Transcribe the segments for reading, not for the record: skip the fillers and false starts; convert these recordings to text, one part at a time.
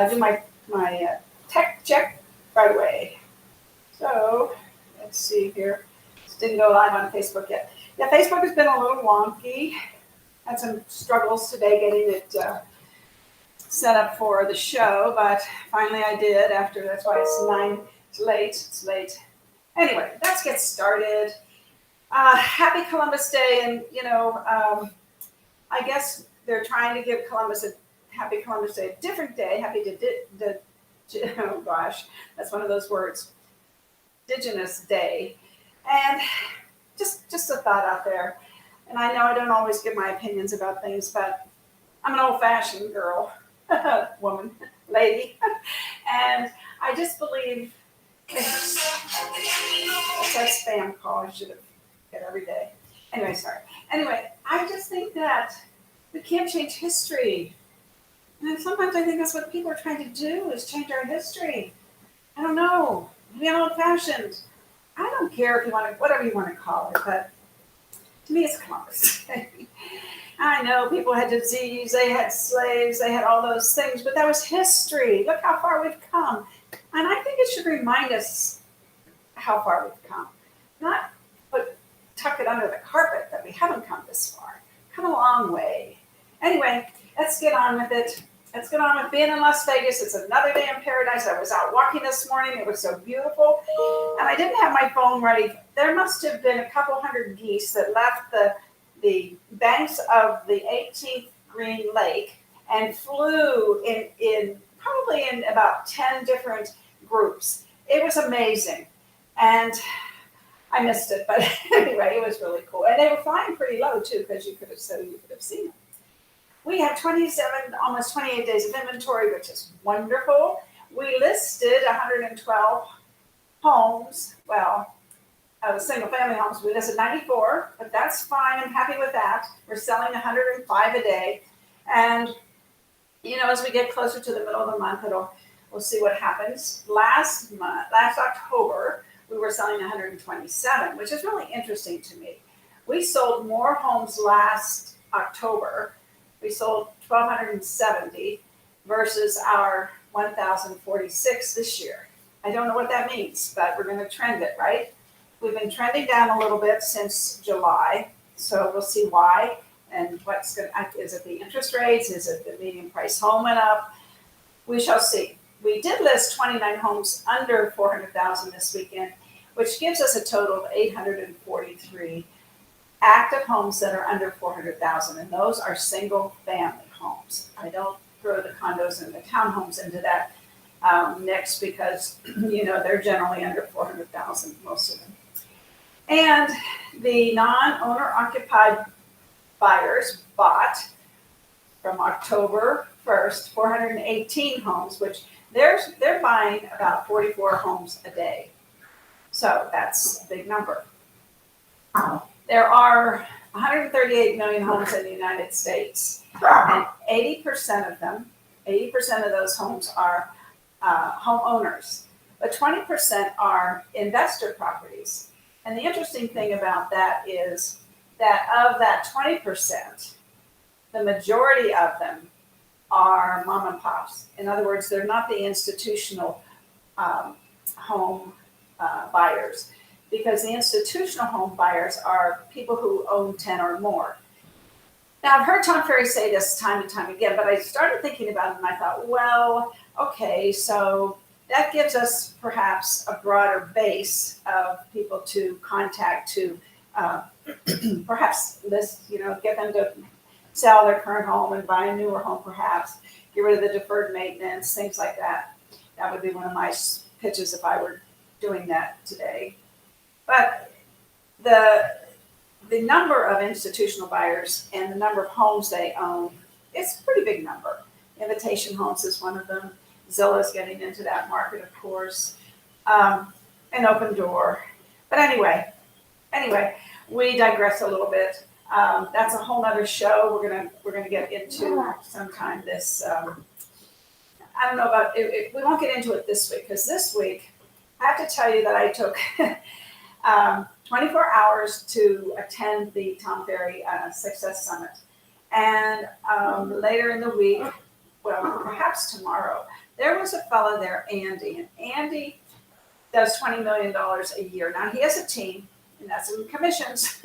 do my tech check right away. So let's see here. This didn't go live on Facebook yet. Yeah, Facebook has been a little wonky. Had some struggles today getting it set up for the show, but finally I did. That's why it's late. It's late. Anyway, let's get started. Happy Columbus Day, and I guess they're trying to give Columbus a Happy Columbus Day, a different day. Oh gosh, that's one of those words. Indigenous Day, and just a thought out there. And I know I don't always give my opinions about things, but I'm an old-fashioned girl, woman, lady, and I just believe it's that spam call I should have get every day. Anyway, sorry. Anyway, I just think that we can't change history. And sometimes I think that's what people are trying to do, is change our history. I don't know. Maybe I'm old-fashioned. I don't care if you want to, whatever you want to call it, but to me it's Columbus. I know people had disease, they had slaves, they had all those things, but that was history. Look how far we've come. And I think it should remind us how far we've come. Not tuck it under the carpet that we haven't come this far. Come a long way. Anyway, let's get on with it. Let's get on with being in Las Vegas. It's another day in paradise. I was out walking this morning. It was so beautiful. And I didn't have my phone ready. There must have been a couple hundred geese that left the banks of the 18th Green Lake and flew in probably in about 10 different groups. It was amazing. And I missed it, but anyway, it was really cool. And they were flying pretty low too, because you could have seen them. We have 27, almost 28 days of inventory, which is wonderful. We listed 112 homes. Well, single family homes. We listed 94, but that's fine. I'm happy with that. We're selling 105 a day. And, as we get closer to the middle of the month, we'll see what happens. Last October, we were selling 127, which is really interesting to me. We sold more homes last October. We sold 1,270 versus our 1,046 this year. I don't know what that means, but we're going to trend it, right? We've been trending down a little bit since July, so we'll see why. And is it the interest rates? Is it the median price home went up? We shall see. We did list 29 homes under 400,000 this weekend, which gives us a total of 843 active homes that are under 400,000, and those are single family homes. I don't throw the condos and the townhomes into that mix because they're generally under 400,000, most of them. And the non-owner occupied buyers bought from October 1st 418 homes, which they're buying about 44 homes a day. So that's a big number. There are 138 million homes in the United States, and 80% of those homes are homeowners, but 20% are investor properties. And the interesting thing about that is that of that 20%, the majority of them are mom and pops. In other words, they're not the institutional home buyers, because the institutional home buyers are people who own 10 or more. Now, I've heard Tom Ferry say this time and time again, but I started thinking about it and I thought, well, okay, so that gives us perhaps a broader base of people to contact to perhaps list, get them to sell their current home and buy a newer home, perhaps get rid of the deferred maintenance, things like that. That would be one of my pitches if I were doing that today. But the number of institutional buyers and the number of homes they own, it's a pretty big number. Invitation Homes is one of them. Zillow's getting into that market, of course. An Open Door. But anyway, we digress a little bit. That's a whole nother show we're gonna get into sometime this. I don't know about it. We won't get into it this week, because this week I have to tell you that I took 24 hours to attend the Tom Ferry Success Summit. And later in the week, well, perhaps tomorrow. There was a fellow there, Andy, and Andy does $20 million a year. Now he has a team, and that's in commissions.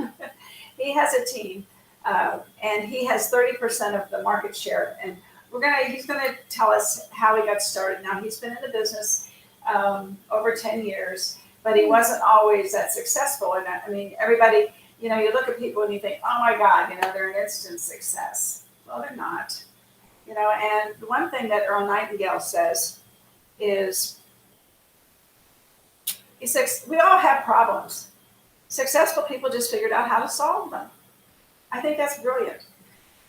He has a team, and he has 30% of the market share. And he's gonna tell us how he got started. Now he's been in the business over 10 years, but he wasn't always that successful. And I mean, everybody, you look at people and you think, oh my God, they're an instant success. Well, they're not. And the one thing that Earl Nightingale says is, he says, we all have problems. Successful people just figured out how to solve them. I think that's brilliant.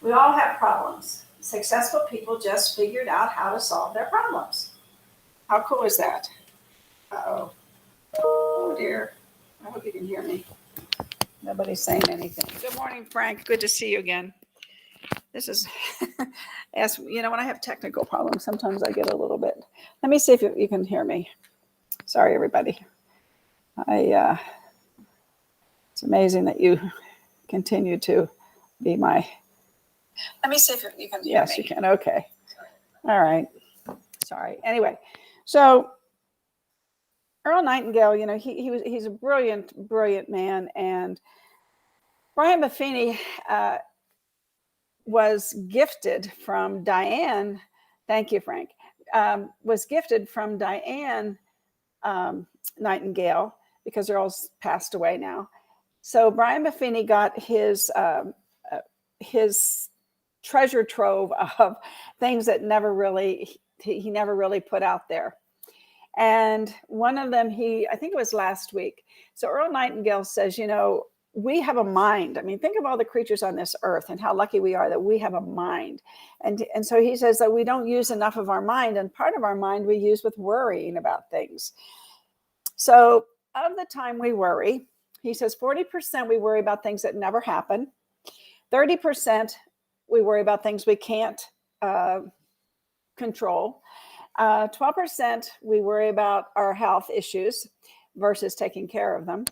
We all have problems. Successful people just figured out how to solve their problems. How cool is that? Uh-oh. Oh, dear. I hope you can hear me. Nobody's saying anything. Good morning, Frank. Good to see you again. This is, when I have technical problems, sometimes I get a little bit. Let me see if you can hear me. Sorry, everybody. It's amazing that you continue to be my. Let me see if you can hear me. Yes, you can. Okay. All right. Sorry. Anyway, so Earl Nightingale, he's a brilliant man, and Brian Buffini was gifted from Diane. Thank you, Frank. Was gifted from Diane Nightingale, because they're all passed away now. So Brian Buffini got his treasure trove of things that he never really put out there. And one of them, I think it was last week. So Earl Nightingale says, we have a mind. I mean, think of all the creatures on this earth and how lucky we are that we have a mind. And so he says that we don't use enough of our mind, and part of our mind we use with worrying about things. So of the time we worry, he says 40% we worry about things that never happen. 30% we worry about things we can't control. 12% we worry about our health issues versus taking care of them.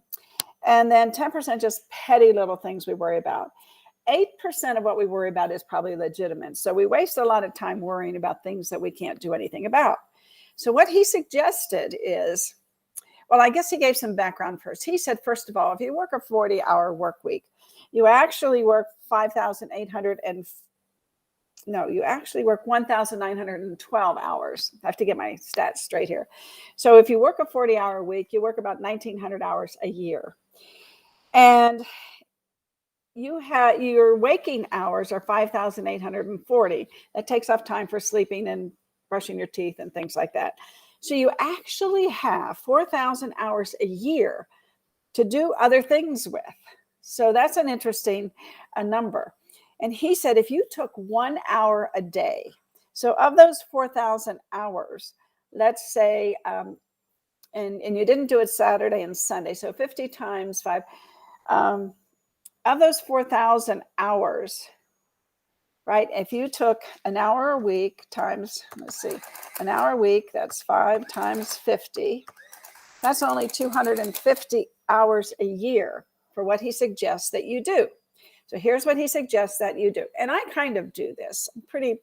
And then 10% just petty little things we worry about. 8% of what we worry about is probably legitimate. So we waste a lot of time worrying about things that we can't do anything about. So what he suggested is, well, I guess he gave some background first. He said, first of all, if you work a 40-hour work week, you actually work 1,912 hours. I have to get my stats straight here. So if you work a 40-hour week, you work about 1,900 hours a year. And your waking hours are 5,840. That takes off time for sleeping and brushing your teeth and things like that. So you actually have 4,000 hours a year to do other things with. So that's an interesting number. And he said, if you took 1 hour a day, so of those 4,000 hours, let's say, and you didn't do it Saturday and Sunday, so 50 times 5, of those 4,000 hours, right? If you took an hour a week times, an hour a week, that's 5 times 50. That's only 250 hours a year for what he suggests that you do. So here's what he suggests that you do. And I kind of do this. I pretty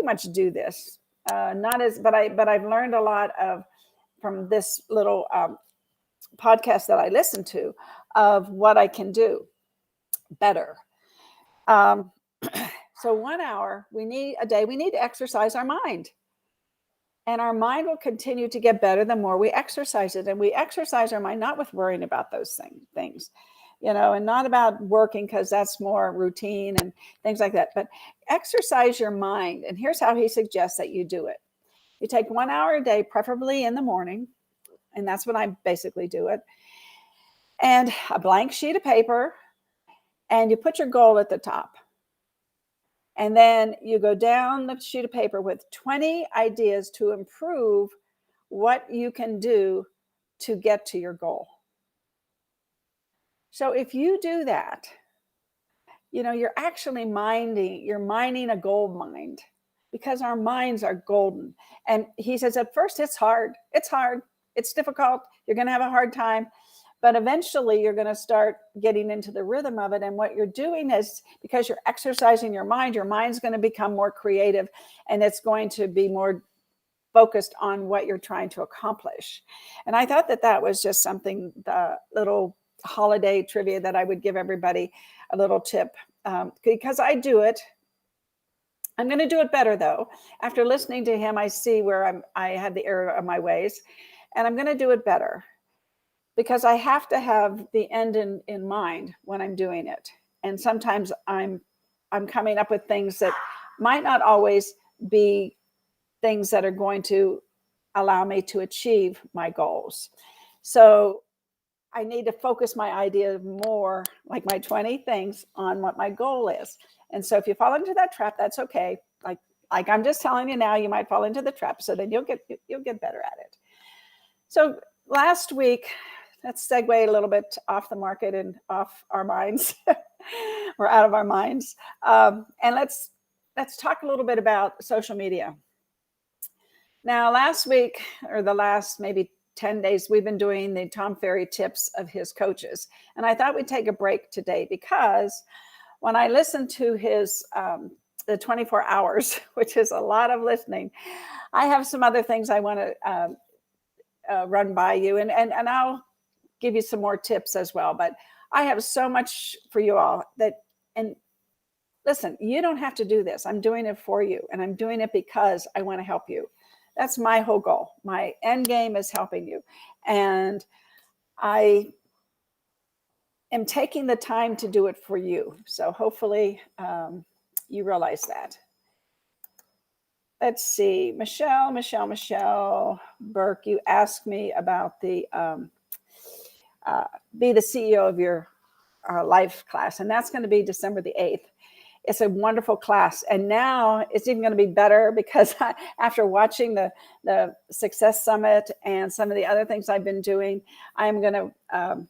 much do this. But I've learned a lot from this little podcast that I listen to of what I can do better. So 1 hour, we need to exercise our mind. And our mind will continue to get better the more we exercise it. And we exercise our mind not with worrying about those things, and not about working, because that's more routine and things like that. But exercise your mind. And here's how he suggests that you do it. You take 1 hour a day, preferably in the morning. And that's when I basically do it. And a blank sheet of paper. And you put your goal at the top. And then you go down the sheet of paper with 20 ideas to improve what you can do to get to your goal. So if you do that, you're actually mining a gold mine, because our minds are golden. And he says, at first it's hard. It's difficult. You're going to have a hard time. But eventually you're going to start getting into the rhythm of it. And what you're doing is, because you're exercising your mind's going to become more creative, and it's going to be more focused on what you're trying to accomplish. And I thought that that was just something, the little holiday trivia that I would give everybody, a little tip, because I do it. I'm going to do it better though. After listening to him, I see where I had the error of my ways, and I'm going to do it better, because I have to have the end in mind when I'm doing it. And sometimes I'm coming up with things that might not always be things that are going to allow me to achieve my goals. So I need to focus my idea more, like my 20 things, on what my goal is. And so if you fall into that trap, that's okay. Like I'm just telling you now, you might fall into the trap. So then you'll get better at it. So last week, let's segue a little bit off the market and off our minds. We're out of our minds. And let's talk a little bit about social media. Now, last week, or the last maybe 10 days, we've been doing the Tom Ferry tips of his coaches. And I thought we'd take a break today, because when I listened to his, the 24 hours, which is a lot of listening, I have some other things I want to run by you, and I'll give you some more tips as well. But I have so much for you all and listen, you don't have to do this. I'm doing it for you, and I'm doing it because I want to help you. That's my whole goal. My end game is helping you. And I am taking the time to do it for you. So hopefully you realize that. Let's see, Michelle Burke, you asked me about the be the CEO of your life class, and that's going to be December the 8th. It's a wonderful class, and now it's even going to be better, because after watching the Success Summit and some of the other things I've been doing, I'm going to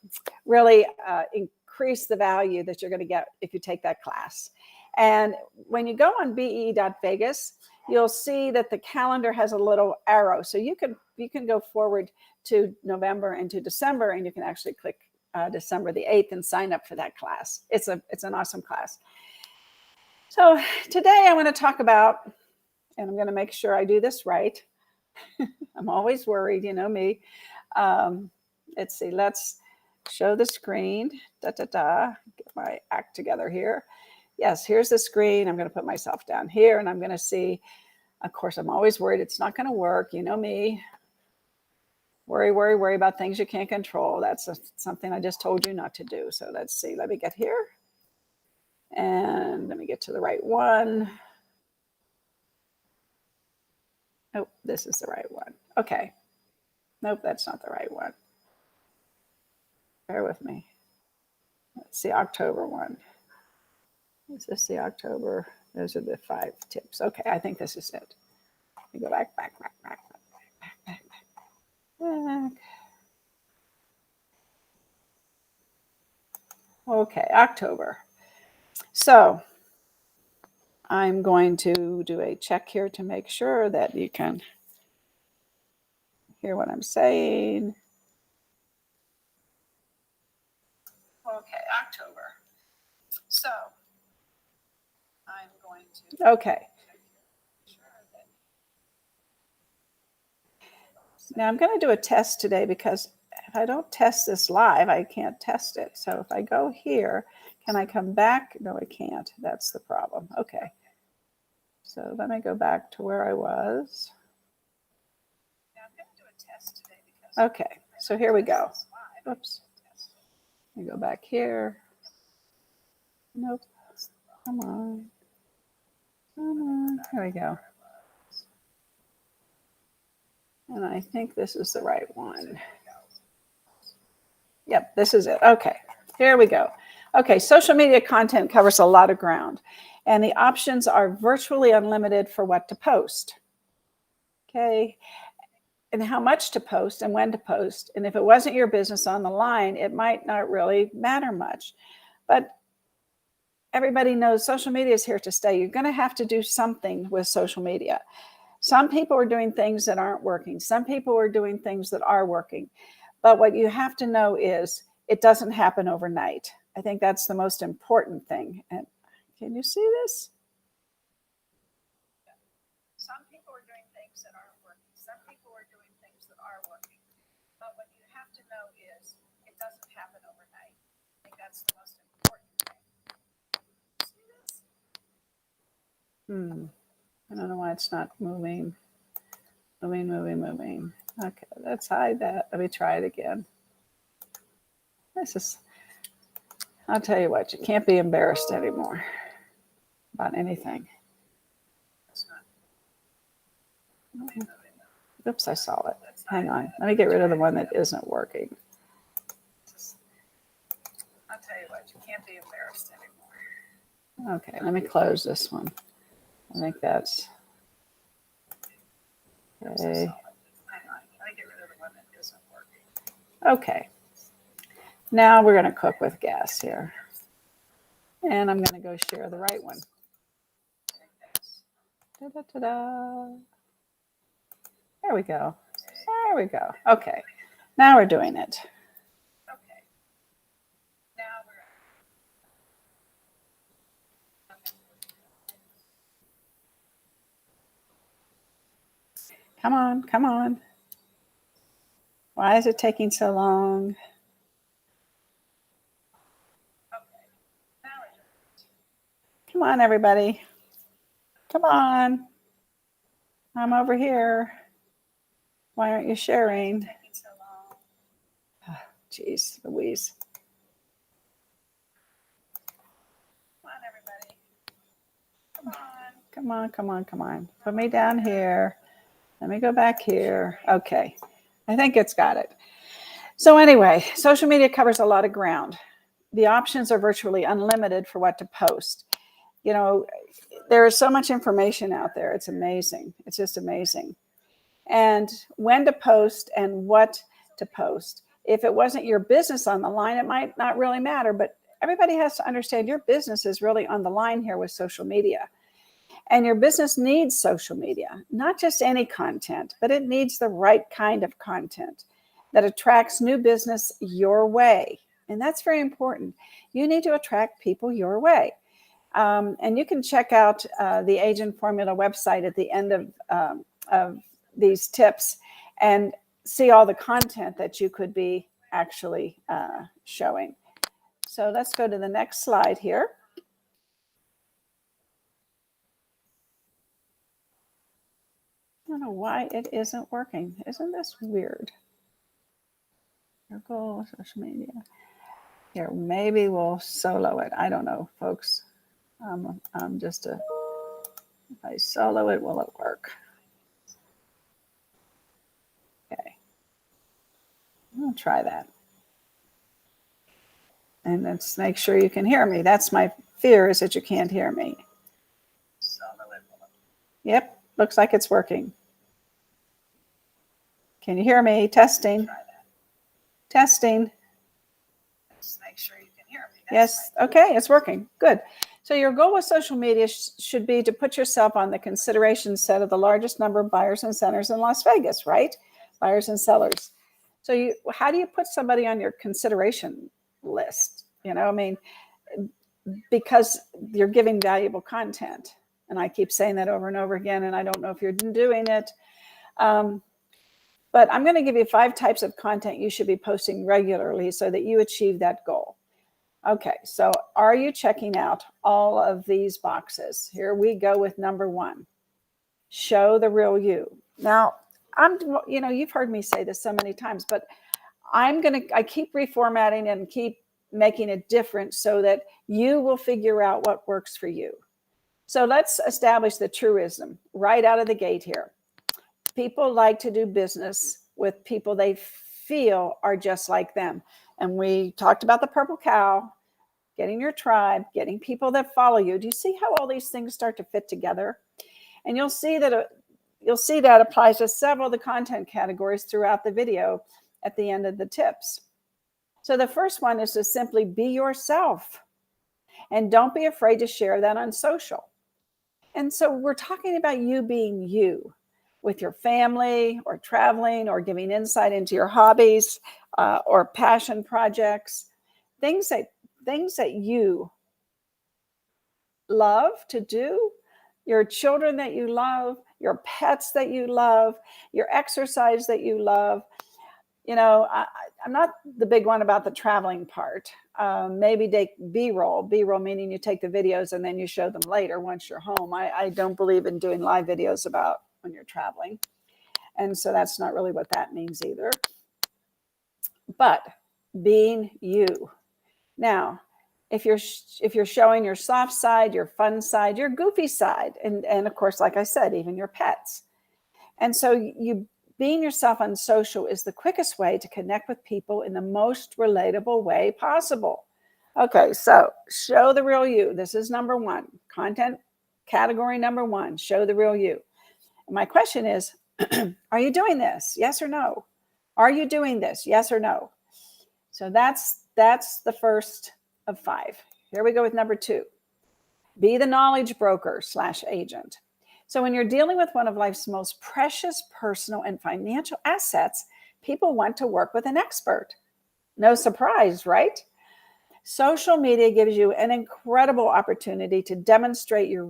really increase the value that you're going to get if you take that class. And when you go on be.vegas, you'll see that the calendar has a little arrow, so you can go forward to November and to December, and you can actually click December the 8th and sign up for that class. It's an awesome class. So today I want to talk about, and I'm going to make sure I do this right. I'm always worried, you know me. Let's see, let's show the screen. Get my act together here. Yes, here's the screen. I'm going to put myself down here, and I'm going to see. Of course, I'm always worried it's not going to work. You know me. Worry about things you can't control. That's something I just told you not to do. So let's see. Let me get here. And let me get to the right one. Oh, this is the right one. Okay. Nope, that's not the right one. Bear with me. Let's see, October one. Is this the October? Those are the 5 tips. Okay, I think this is it. Let me go back. Okay, October. So I'm going to do a check here to make sure that you can hear what I'm saying. Okay, October. So I'm going to. Okay. Now I'm going to do a test today, because if I don't test this live, I can't test it. So if I go here, can I come back? No, I can't. That's the problem. Okay. So let me go back to where I was. Now I'm going to do a test today because. Okay. So here we go. Oops. Let me go back here. Nope. Come on. Here we go. And I think this is the right one. Yep, this is it. Okay, here we go. Okay, social media content covers a lot of ground, and the options are virtually unlimited for what to post. Okay, and how much to post and when to post. And if it wasn't your business on the line, it might not really matter much. But everybody knows social media is here to stay. You're going to have to do something with social media. Some people are doing things that aren't working. Some people are doing things that are working. But what you have to know is it doesn't happen overnight. I think that's the most important thing. And can you see this? Some people are doing things that aren't working. Some people are doing things that are working. But what you have to know is it doesn't happen overnight. I think that's the most important thing. See this? I don't know why it's not moving. Moving. Okay, let's hide that. Let me try it again. I'll tell you what, you can't be embarrassed anymore about anything. Oops, I saw it. Hang on. Let me get rid of the one that isn't working. I'll tell you what, you can't be embarrassed anymore. Okay, let me close this one. I think that's okay. Okay. Now we're going to cook with gas here. And I'm going to go share the right one. Da-da-da-da. There we go. There we go. Okay. Now we're doing it. Okay. Now we're Come on. Why is it taking so long? Come on, everybody. Come on. I'm over here. Why aren't you sharing? Jeez, Louise. Come on, everybody. Come on. Put me down here. Let me go back here. Okay. I think it's got it. So anyway, social media covers a lot of ground. The options are virtually unlimited for what to post. You know, there is so much information out there. It's amazing. It's just amazing. And when to post and what to post. If it wasn't your business on the line, it might not really matter, but everybody has to understand your business is really on the line here with social media. And your business needs social media, not just any content, but it needs the right kind of content that attracts new business your way. And that's very important. You need to attract people your way. And you can check out the Agent Formula website at the end of these tips and see all the content that you could be actually showing. So let's go to the next slide here. I don't know why it isn't working. Isn't this weird? Your goal, social media. Here, maybe we'll solo it. I don't know, folks. I'm just if I solo it, will it work? Okay. I'll try that. And let's make sure you can hear me. That's my fear, is that you can't hear me. Yep, looks like it's working. Can you hear me? Testing. Testing. Let's make sure you can hear me. Yes, okay, it's working. Good. So your goal with social media should be to put yourself on the consideration set of the largest number of buyers and sellers in Las Vegas, right? Buyers and sellers. So how do you put somebody on your consideration list? You know, I mean, because you're giving valuable content. And I keep saying that over and over again, and I don't know if you're doing it. But I'm going to give you 5 types of content you should be posting regularly so that you achieve that goal. Okay, so are you checking out all of these boxes? Here we go with number 1. Show the real you. Now, you've heard me say this so many times, but I keep reformatting and keep making it different so that you will figure out what works for you. So let's establish the truism right out of the gate here. People like to do business with people they feel are just like them. And we talked about the purple cow, getting your tribe, getting people that follow you. Do you see how all these things start to fit together? And you'll see that applies to several of the content categories throughout the video at the end of the tips. So the first one is to simply be yourself. And don't be afraid to share that on social. And so we're talking about you being you. with your family or traveling or giving insight into your hobbies or passion projects, things that you love to do, your children that you love, your pets that you love, your exercise that you love. You know, I'm not the big one about the traveling part. Maybe take B-roll meaning you take the videos and then you show them later once you're home. I don't believe in doing live videos about when you're traveling. And so that's not really what that means either. But being you. Now, if you're showing your soft side, your fun side, your goofy side, and of course, like I said, even your pets. And so you being yourself on social is the quickest way to connect with people in the most relatable way possible. Okay, so show the real you. This is number one. Content category number one, show the real you. And my question is, are you doing this? Yes or no? Are you doing this? Yes or no? So that's the first of 5. Here we go with number 2. Be the knowledge broker / agent. So when you're dealing with one of life's most precious personal and financial assets, people want to work with an expert. No surprise, right? Social media gives you an incredible opportunity to demonstrate your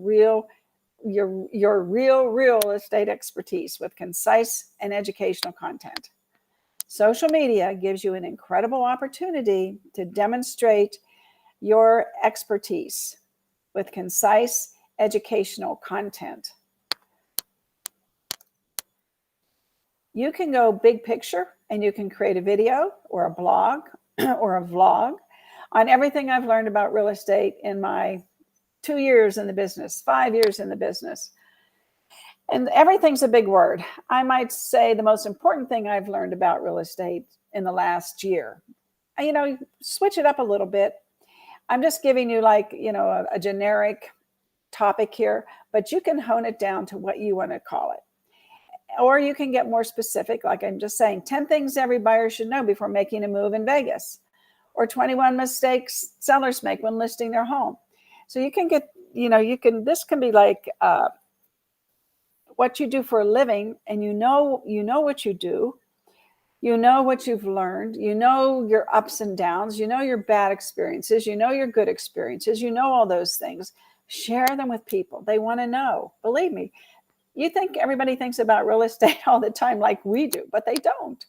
real estate expertise with concise and educational content. Social media gives you an incredible opportunity to demonstrate your expertise with concise educational content. You can go big picture and you can create a video or a blog or a vlog on everything I've learned about real estate in my 2 years in the business, 5 years in the business. And everything's a big word. I might say the most important thing I've learned about real estate in the last year. You know, switch it up a little bit. I'm just giving you a generic topic here, but you can hone it down to what you want to call it. Or you can get more specific, like I'm just saying, 10 things every buyer should know before making a move in Vegas, or 21 mistakes sellers make when listing their home. So you can get, this can be like what you do for a living, and you know what you do, you know what you've learned, you know your ups and downs, you know your bad experiences, you know your good experiences, you know all those things. Share them with people. They want to know. Believe me, you think everybody thinks about real estate all the time like we do, but they don't.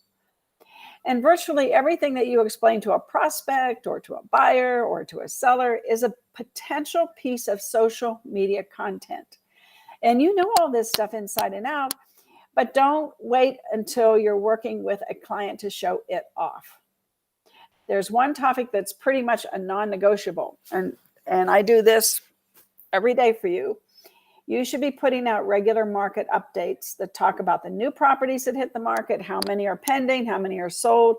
And virtually everything that you explain to a prospect or to a buyer or to a seller is a potential piece of social media content. And you know all this stuff inside and out, but don't wait until you're working with a client to show it off. There's one topic that's pretty much a non-negotiable, and I do this every day for you. You should be putting out regular market updates that talk about the new properties that hit the market, how many are pending, how many are sold,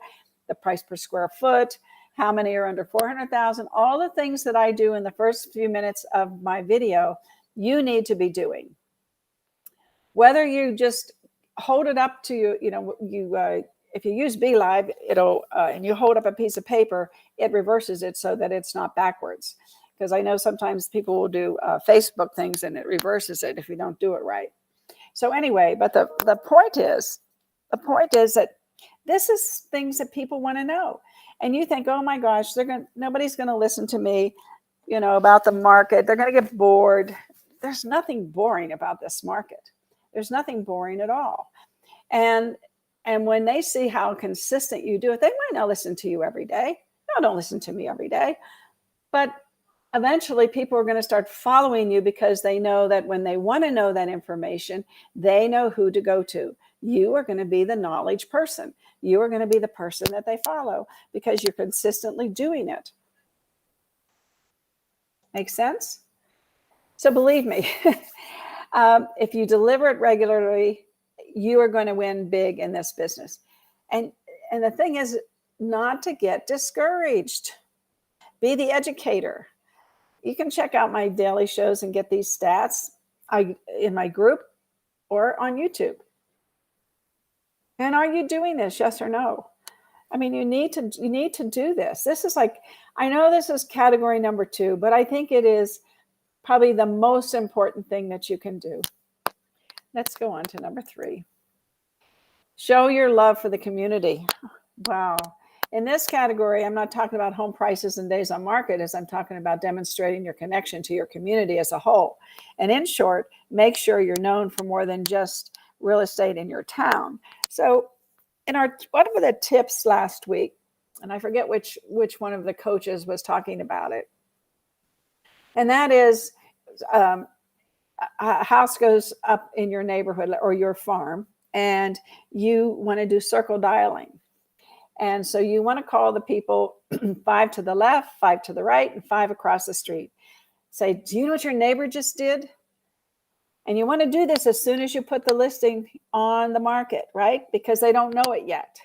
the price per square foot, how many are under 400,000, all the things that I do in the first few minutes of my video, you need to be doing. Whether you just hold it up to if you use BeLive, it'll and you hold up a piece of paper, it reverses it so that it's not backwards. Because I know sometimes people will do Facebook things and it reverses it if you don't do it right. So anyway, but the point is that this is things that people want to know. And you think, oh my gosh, nobody's going to listen to me, about the market. They're going to get bored. There's nothing boring about this market. There's nothing boring at all. And when they see how consistent you do it, they might not listen to you every day. No, don't listen to me every day. But eventually people are going to start following you because they know that when they want to know that information, they know who to go to. You are going to be the knowledge person. You are going to be the person that they follow because you're consistently doing it. Make sense? So believe me, if you deliver it regularly, you are going to win big in this business. And the thing is not to get discouraged. Be the educator. You can check out my daily shows and get these stats in my group or on YouTube. And are you doing this? Yes or no? I mean, you need to do this. This is I know this is category number 2, but I think it is probably the most important thing that you can do. let's go on to number 3. Show your love for the community. Wow. In this category, I'm not talking about home prices and days on market, as I'm talking about demonstrating your connection to your community as a whole. And in short, make sure you're known for more than just real estate in your town. So in our, one of the tips last week, and I forget which one of the coaches was talking about it, and that is a house goes up in your neighborhood or your farm, and you want to do circle dialing. And so you want to call the people 5 to the left, 5 to the right, and 5 across the street. Say, do you know what your neighbor just did? And you want to do this as soon as you put the listing on the market, right? Because they don't know it yet,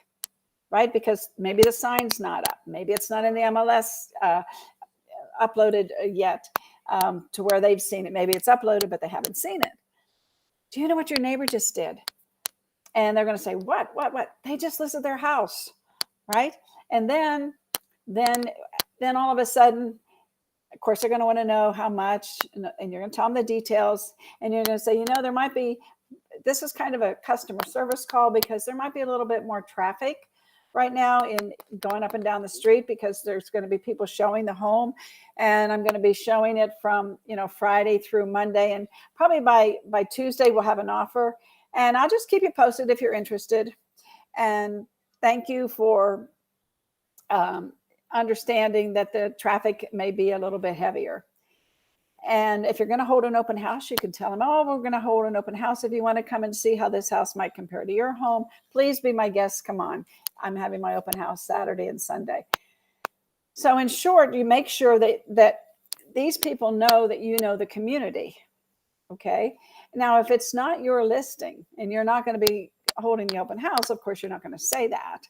right? Because maybe the sign's not up. Maybe it's not in the MLS uploaded yet to where they've seen it. Maybe it's uploaded, but they haven't seen it. Do you know what your neighbor just did? And they're going to say, what? They just listed their house, right? And then all of a sudden, of course, they're going to want to know how much, and you're going to tell them the details, and you're going to say, there might be, this is kind of a customer service call because there might be a little bit more traffic right now in going up and down the street because there's going to be people showing the home, and I'm going to be showing it from, Friday through Monday, and probably by Tuesday we'll have an offer, and I'll just keep you posted if you're interested. And thank you for understanding that the traffic may be a little bit heavier. And if you're going to hold an open house, you can tell them, we're going to hold an open house. If you want to come and see how this house might compare to your home, please be my guest. Come on. I'm having my open house Saturday and Sunday. So in short, you make sure that these people know that you know the community. Okay. Now, if it's not your listing and you're not going to be holding the open house, of course, you're not going to say that.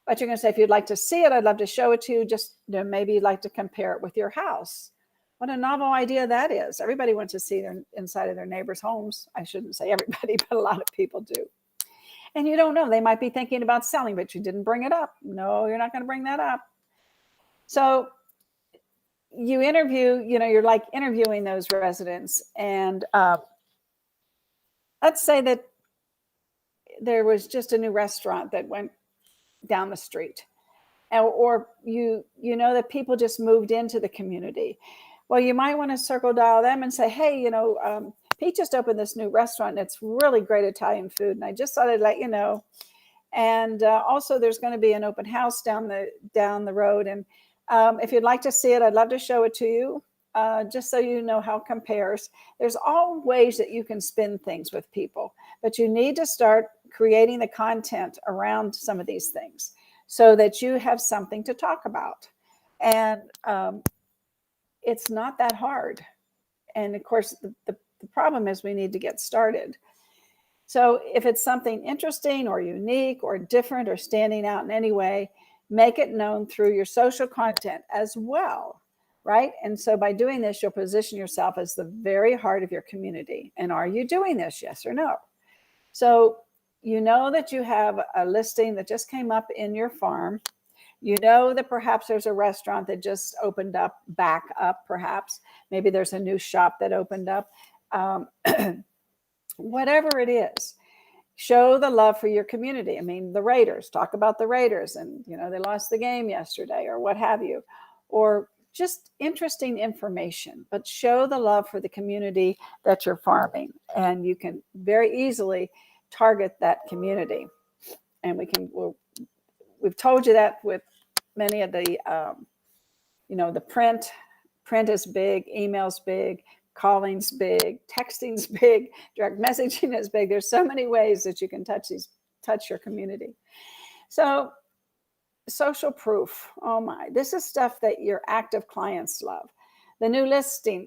But you're going to say, if you'd like to see it, I'd love to show it to you. Just maybe you'd like to compare it with your house. What a novel idea that is. Everybody wants to see their inside of their neighbors' homes. I shouldn't say everybody, but a lot of people do. And you don't know. They might be thinking about selling, but you didn't bring it up. No, you're not going to bring that up. So you interview, you're like interviewing those residents. And let's say that there was just a new restaurant that went down the street. Or you know that people just moved into the community. Well, you might want to circle dial them and say, hey, Pete just opened this new restaurant and it's really great Italian food. And I just thought I'd let you know. And also there's going to be an open house down the road. And if you'd like to see it, I'd love to show it to you, just so you know how it compares. There's all ways that you can spin things with people, but you need to start creating the content around some of these things so that you have something to talk about. And it's not that hard. And of course, the problem is we need to get started. So if it's something interesting or unique or different or standing out in any way, make it known through your social content as well, right? And so by doing this, you'll position yourself as the very heart of your community. And are you doing this? Yes or no? So you know that you have a listing that just came up in your farm. You know that perhaps there's a restaurant that just opened up, back up perhaps. Maybe there's a new shop that opened up. Whatever it is, show the love for your community. I mean, the Raiders, talk about the Raiders and, they lost the game yesterday or what have you. Or just interesting information, but show the love for the community that you're farming. And you can very easily target that community. And we've told you that with many of the, the print is big, email's big, calling's big, texting's big, direct messaging is big. There's so many ways that you can touch your community. So social proof, oh my, this is stuff that your active clients love. The new listing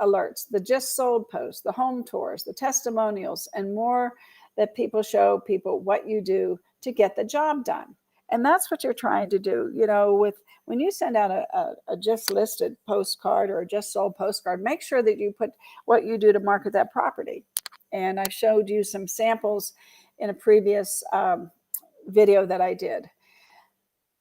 alerts, the just sold posts, the home tours, the testimonials, and more that people show people what you do to get the job done. And that's what you're trying to do, when you send out a just listed postcard or a just sold postcard, make sure that you put what you do to market that property. And I showed you some samples in a previous video that I did.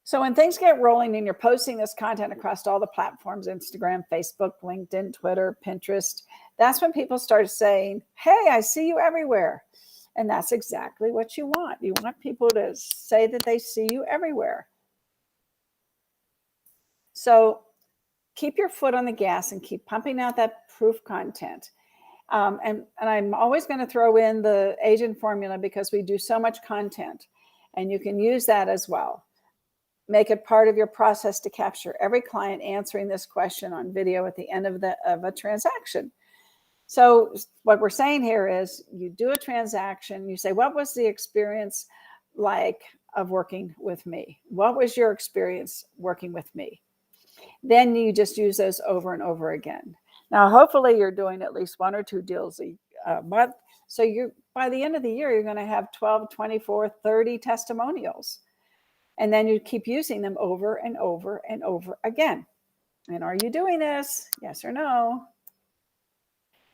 So when things get rolling and you're posting this content across all the platforms, Instagram, Facebook, LinkedIn, Twitter, Pinterest, That's when people start saying, hey, I see you everywhere. And that's exactly what you want. You want people to say that they see you everywhere. So keep your foot on the gas and keep pumping out that proof content. And I'm always going to throw in the agent formula because we do so much content, and you can use that as well. Make it part of your process to capture every client answering this question on video at the end of a transaction. So what we're saying here is you do a transaction, you say, what was the experience like of working with me? What was your experience working with me? Then you just use those over and over again. Now, hopefully you're doing at least 1 or 2 deals a month. So by the end of the year, you're going to have 12, 24, 30 testimonials. And then you keep using them over and over and over again. And are you doing this? Yes or no?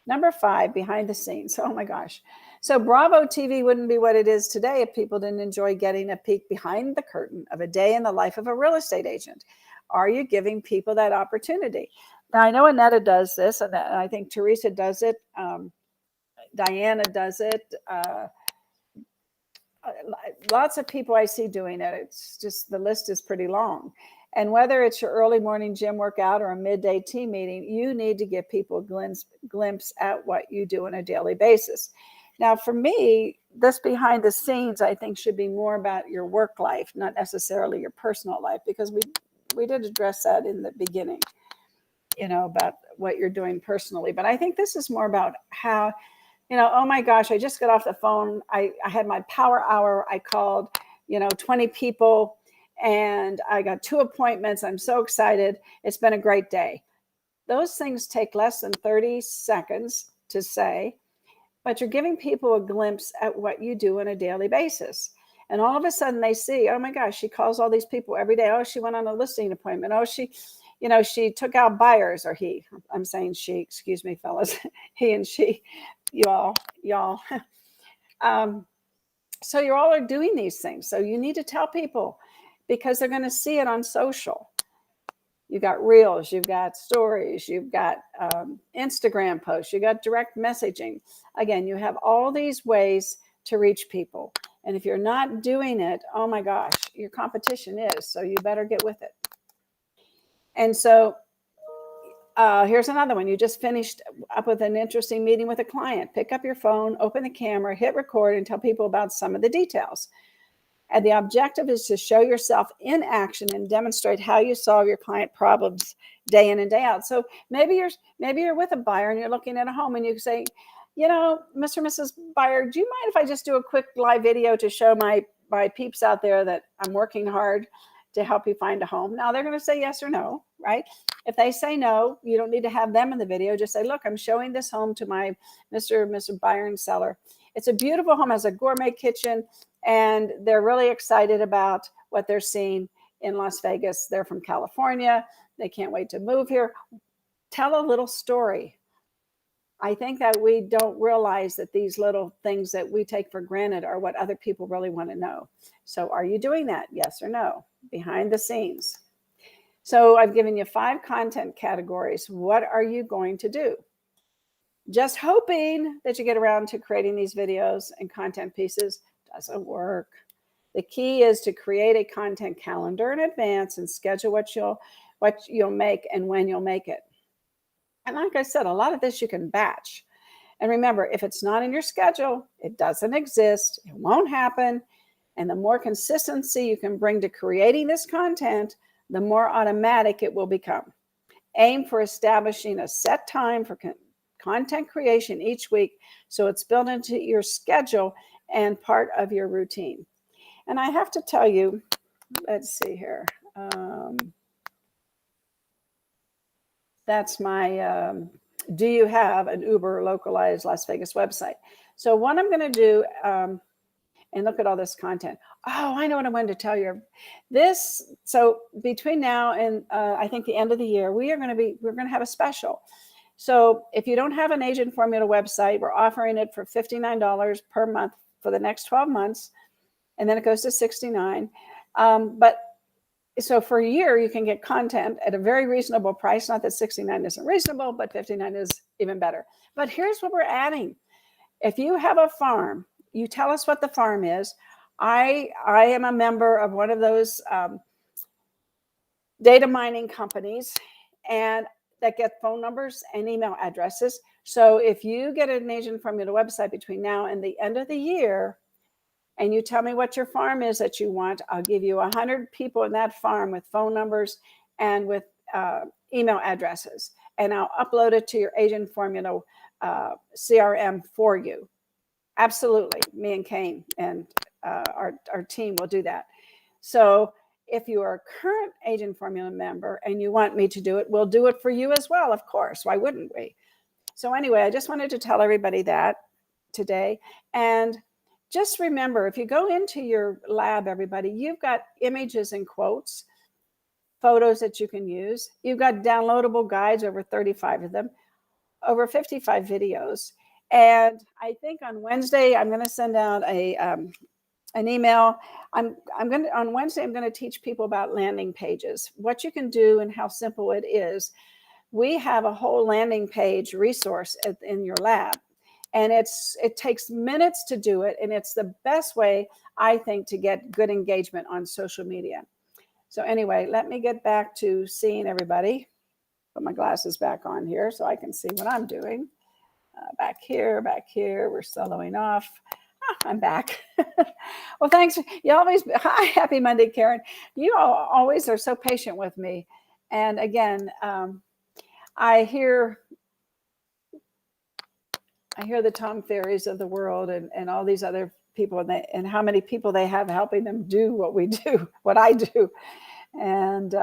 Number 5, behind the scenes. Oh my gosh. So Bravo TV wouldn't be what it is today if people didn't enjoy getting a peek behind the curtain of a day in the life of a real estate agent. Are you giving people that opportunity? Now, I know Annetta does this, and I think Teresa does it. Diana does it. Lots of people I see doing it. It's just, the list is pretty long. And whether it's your early morning gym workout or a midday team meeting, you need to give people a glimpse at what you do on a daily basis. Now, for me, this behind the scenes, I think, should be more about your work life, not necessarily your personal life, because we did address that in the beginning, about what you're doing personally. But I think this is more about how, oh my gosh, I just got off the phone. I had my power hour. I called, 20 people, and I got 2 appointments. I'm so excited. It's been a great day. Those things take less than 30 seconds to say, but you're giving people a glimpse at what you do on a daily basis. And all of a sudden they see, oh my gosh, she calls all these people every day. Oh, she went on a listing appointment. Oh, she took out buyers, or he. I'm saying she, excuse me, fellas. He and she, y'all. So you all are doing these things. So you need to tell people, because they're going to see it on social. You've got reels, you've got stories, you've got Instagram posts, you got direct messaging. Again, you have all these ways to reach people. And if you're not doing it, oh my gosh, your competition is. So you better get with it. And so here's another one. You just finished up with an interesting meeting with a client. Pick up your phone, open the camera, hit record, and tell people about some of the details. And the objective is to show yourself in action and demonstrate how you solve your client problems day in and day out. So maybe you're with a buyer and you're looking at a home, and you say, Mr. and Mrs. Buyer, do you mind if I just do a quick live video to show my peeps out there that I'm working hard to help you find a home? Now they're going to say yes or no, right? If they say no, you don't need to have them in the video. Just say, look, I'm showing this home to my Mr. and Mrs. Buyer and seller. It's a beautiful home, has a gourmet kitchen, and they're really excited about what they're seeing in Las Vegas. They're from California. They can't wait to move here. Tell a little story. I think that we don't realize that these little things that we take for granted are what other people really want to know. So are you doing that? Yes or no? Behind the scenes. So I've given you 5 content categories. What are you going to do? Just hoping that you get around to creating these videos and content pieces doesn't work. The key is to create a content calendar in advance and schedule what you'll make and when you'll make it. And like I said, a lot of this you can batch. And remember, if it's not in your schedule, it doesn't exist. It won't happen. And the more consistency you can bring to creating this content, the more automatic it will become. Aim for establishing a set time for content creation each week, so it's built into your schedule and part of your routine. And I have to tell you, let's see here. That's my, do you have an Uber localized Las Vegas website? So what I'm going to do, and look at all this content. Oh, I know what I wanted to tell you. So between now and I think the end of the year, we're going to have a special. So if you don't have an agent formula website, we're offering it for $59 per month for the next 12 months. And then it goes to $69. But so for a year, you can get content at a very reasonable price. Not that $69 isn't reasonable, but $59 is even better. But here's what we're adding. If you have a farm, you tell us what the farm is. I am a member of one of those data mining companies, and that get phone numbers and email addresses. So if you get an agent formula website between now and the end of the year, and you tell me what your farm is that you want, I'll give you 100 people in that farm with phone numbers and with email addresses, and I'll upload it to your agent formula CRM for you. Absolutely. Me and Kane and our team will do that. So if you are a current agent formula member and you want me to do it, we'll do it for you as well, of course. Why wouldn't we? So anyway, I just wanted to tell everybody that today. And just remember, if you go into your lab, everybody, you've got images and quotes, photos that you can use. You've got downloadable guides, over 35 of them, over 55 videos. And I think on Wednesday, I'm going to send out an email. On Wednesday, I'm going to teach people about landing pages, what you can do and how simple it is. We have a whole landing page resource in your lab, and it takes minutes to do it. And it's the best way, I think, to get good engagement on social media. So anyway, let me get back to seeing everybody. Put my glasses back on here so I can see what I'm doing. Back here, we're soloing off. I'm back. Well, thanks. You always, hi, happy Monday, Karen. You all always are so patient with me. And again, I hear the Tom Ferrys of the world and all these other people and how many people they have helping them do what we do, what I do. And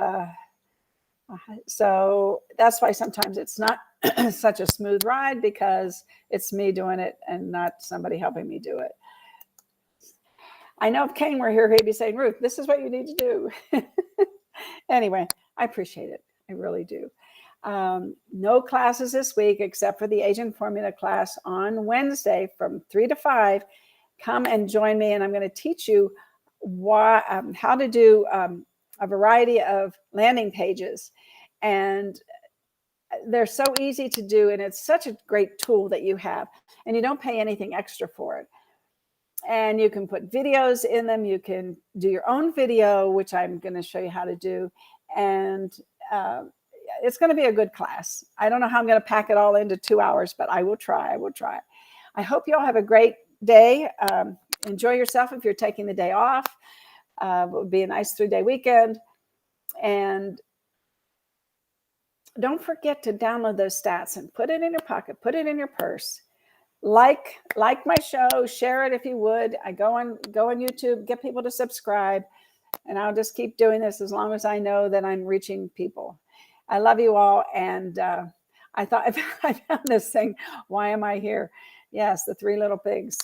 so that's why sometimes it's not such a smooth ride, because it's me doing it and not somebody helping me do it. I know if Kane were here, he'd be saying, Ruth, this is what you need to do. Anyway, I appreciate it. I really do. No classes this week except for the agent formula class on Wednesday from 3 to 5. Come and join me, and I'm going to teach you how to do a variety of landing pages. And they're so easy to do, and it's such a great tool that you have, and you don't pay anything extra for it. And you can put videos in them. You can do your own video, which I'm going to show you how to do. And it's going to be a good class. I don't know how I'm going to pack it all into 2 hours, but I will try. I hope you all have a great day. Enjoy yourself if you're taking the day off. It would be a nice 3-day weekend. And don't forget to download those stats and put it in your pocket, put it in your purse. Like my show, share it if you would. I go on YouTube, get people to subscribe, and I'll just keep doing this as long as I know that I'm reaching people. I love you all, and I thought I found this thing. Why am I here? Yes, the 3 little pigs.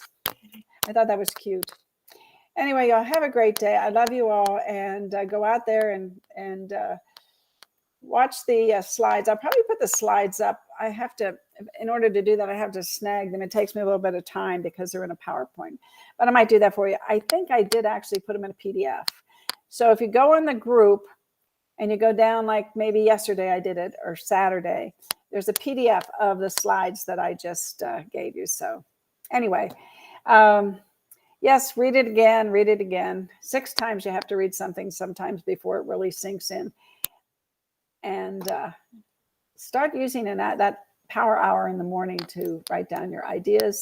I thought that was cute. Anyway, y'all have a great day. I love you all, and go out there and watch the slides. I'll probably put the slides up. I have to, in order to do that, I have to snag them. It takes me a little bit of time because they're in a PowerPoint, but I might do that for you. I think I did actually put them in a PDF. So if you go in the group and you go down, like maybe yesterday I did it, or Saturday, there's a PDF of the slides that I just gave you. So anyway, yes, read it again. 6 times you have to read something sometimes before it really sinks in. And start using that power hour in the morning to write down your ideas.